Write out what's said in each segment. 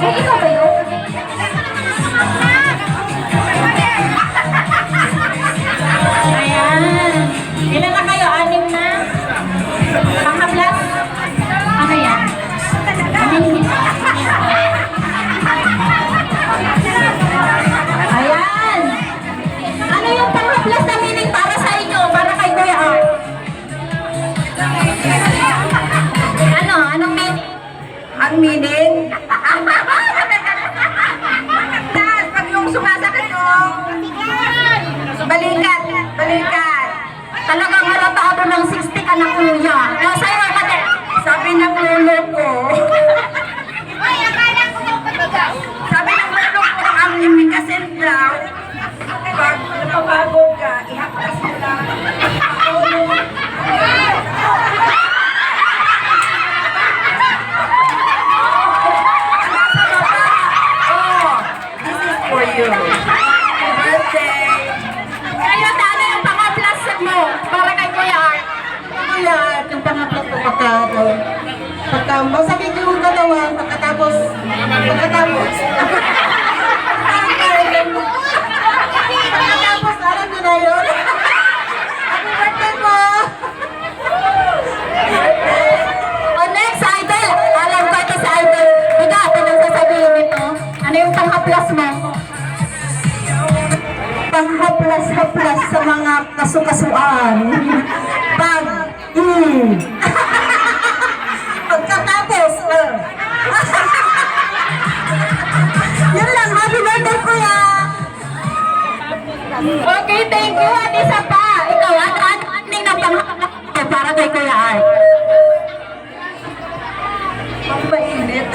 Ay, ikaw ba yun? Ayan. Ilan na kayo? 6 na? Panghablas? Ano yan? Ayan. Ano yung panghablas na meaning para sa inyo? Para kay Kuya Art? Ano? Anong meaning? Ang meaning? Pag yung sumasakit yung balikat, balikat. Talagang halatado ng 60 ka na kuya. Kaya sa'yo, Mate. Sabi ng lolo ko. Sabi ng lolo ko, ang imikasin daw, pag napapagod ka, ihapkas mo lang. This is for you. Happy birthday. Ngayon, ano yung pang-plus mo? Para kay Kuya Art. Yan, yung pangaplat ko pagka masakit yung katawan, pagkatapos, alam nyo na yun. Happy birthday po! O next, Idol. Alam ko ito si Idol. Ika, ito nang sasabihin nito. Ano yung pang-plus mo? Panghaplas-haplas sa mga kasukasuan. Pagkatapos, yun lang, happy birthday kuya! Okay, thank you. At isa pa. Ikaw, ano ng pang-plus mo para kay Kuya Art? Ang mainit.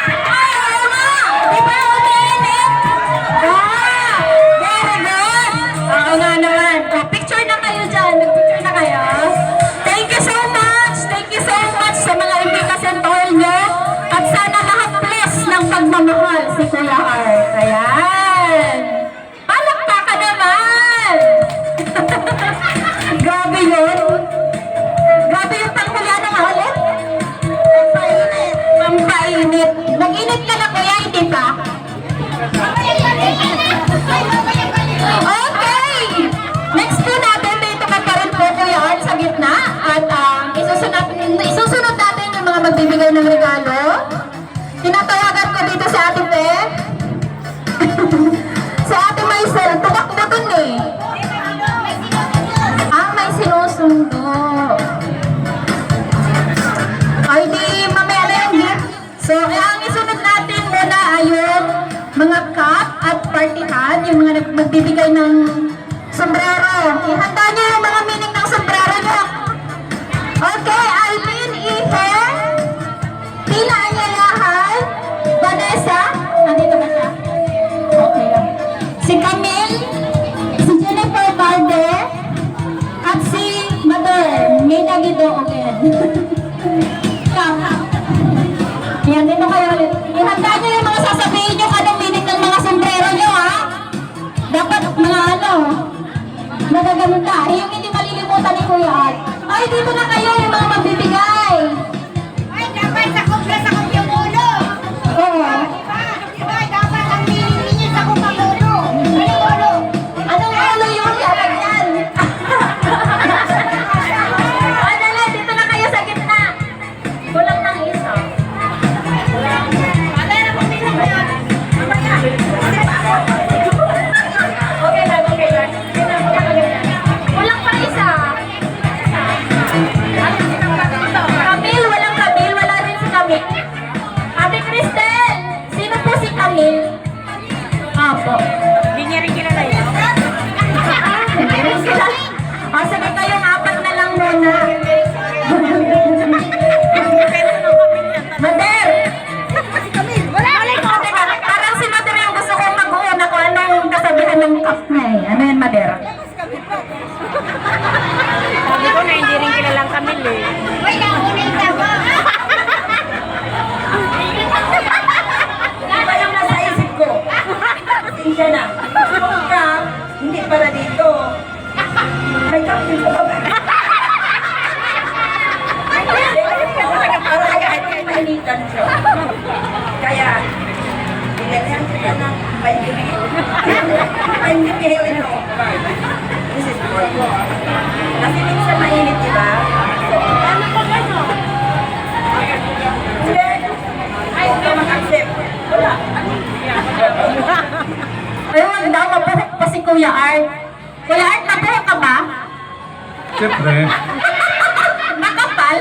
Ay, oo nga! Di ba umiinit? Wow! Very good! Oo nga naman. O, picture na kayo dyan. Nag-picture na kayo. Thank you so much! Thank you so much sa mga invitation tour nyo. At sana lahat bless ng pagmamahal si Kuya Art. Ayan! Palakpakan naman! Grabe yun! Grabe yung pangkulya ng ulit! Pampainit. Nag-init ka na kuya, hindi pa? Okay! Next po natin, dito ka pa rin po Kuya Art sa gitna. At isusunod natin yung mga magbibigay ng regalo. Tinatawagan ko dito si Ate Pe. Si Ate Maisel, tumakbo dun eh. Ah, may sinusundo. Ay, di mamaya na yung gift. So, ang isunod natin muna ay yung mga cup at partihan, yung mga magbibigay ng sombrero. Ihanda niyo yung mga meaning ng sombrero niyo. Okay, Alvin, Ihe, Tina Anyalahan, Vanessa, nandito ba siya? Okay lang. Si Camille, si Jennifer Barde, at si Mother, Mina Guido again. Yan, dito kayo ulit. Ihanda nyo yung mga sasabihin nyo anong meaning ng mga sombrero nyo, ha? Dapat mga nagaganon na. Yung hindi malilimutan ni Kuya Art. Ay, dito na kayo yung mga magbibigay. Ay, dapat sakop yung ulo. Oo. Diba, dapat ang meaning ninyo sakop ang ulo. Anong ulo? Anong ulo yun? Yaman yan. Dali, dito na kayo sa gitna. Kulang ng isa. Okay lang, okay lang. Kulang pa isa. Camille, walang Camille. Wala rin si Camille. Ate Cristel, sino po si Camille? Apo. Hindi niya rin kilala yun. Hindi rin sila. O, sige kayong 4 na lang muna. Mader! Parang si Mader yung gusto kong mag-uuna kung anong kasabihan ng cup na eh. Ano yan, Mader? Sabi ko na hindi rin kilalang Camille eh. Uy, nakunin ka ba? Iba lang nasa isip ko. Pasensya na. Cup, hindi para dito. May cup din pa ba? Para kahit mainitan siya. Kaya hindi kayo ito. This is for you. Kasi minsan mainit, di ba? Ano pa kayo? Ay, huwag ka mag-accept. Wala. Ayun daw, mabuhok pa si Kuya Art. Kuya Art, mabuhok ka ba? Siyempre. Nakapal?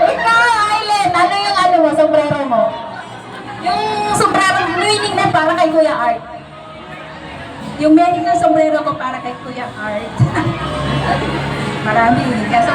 Ikaw, Aileen, ano yung ano mo, sombrero mo? Yung sombrero, meaning mo para kay Kuya Art. Yung meaning ng sombrero ko para kay Kuya Art. Marami. Kaso,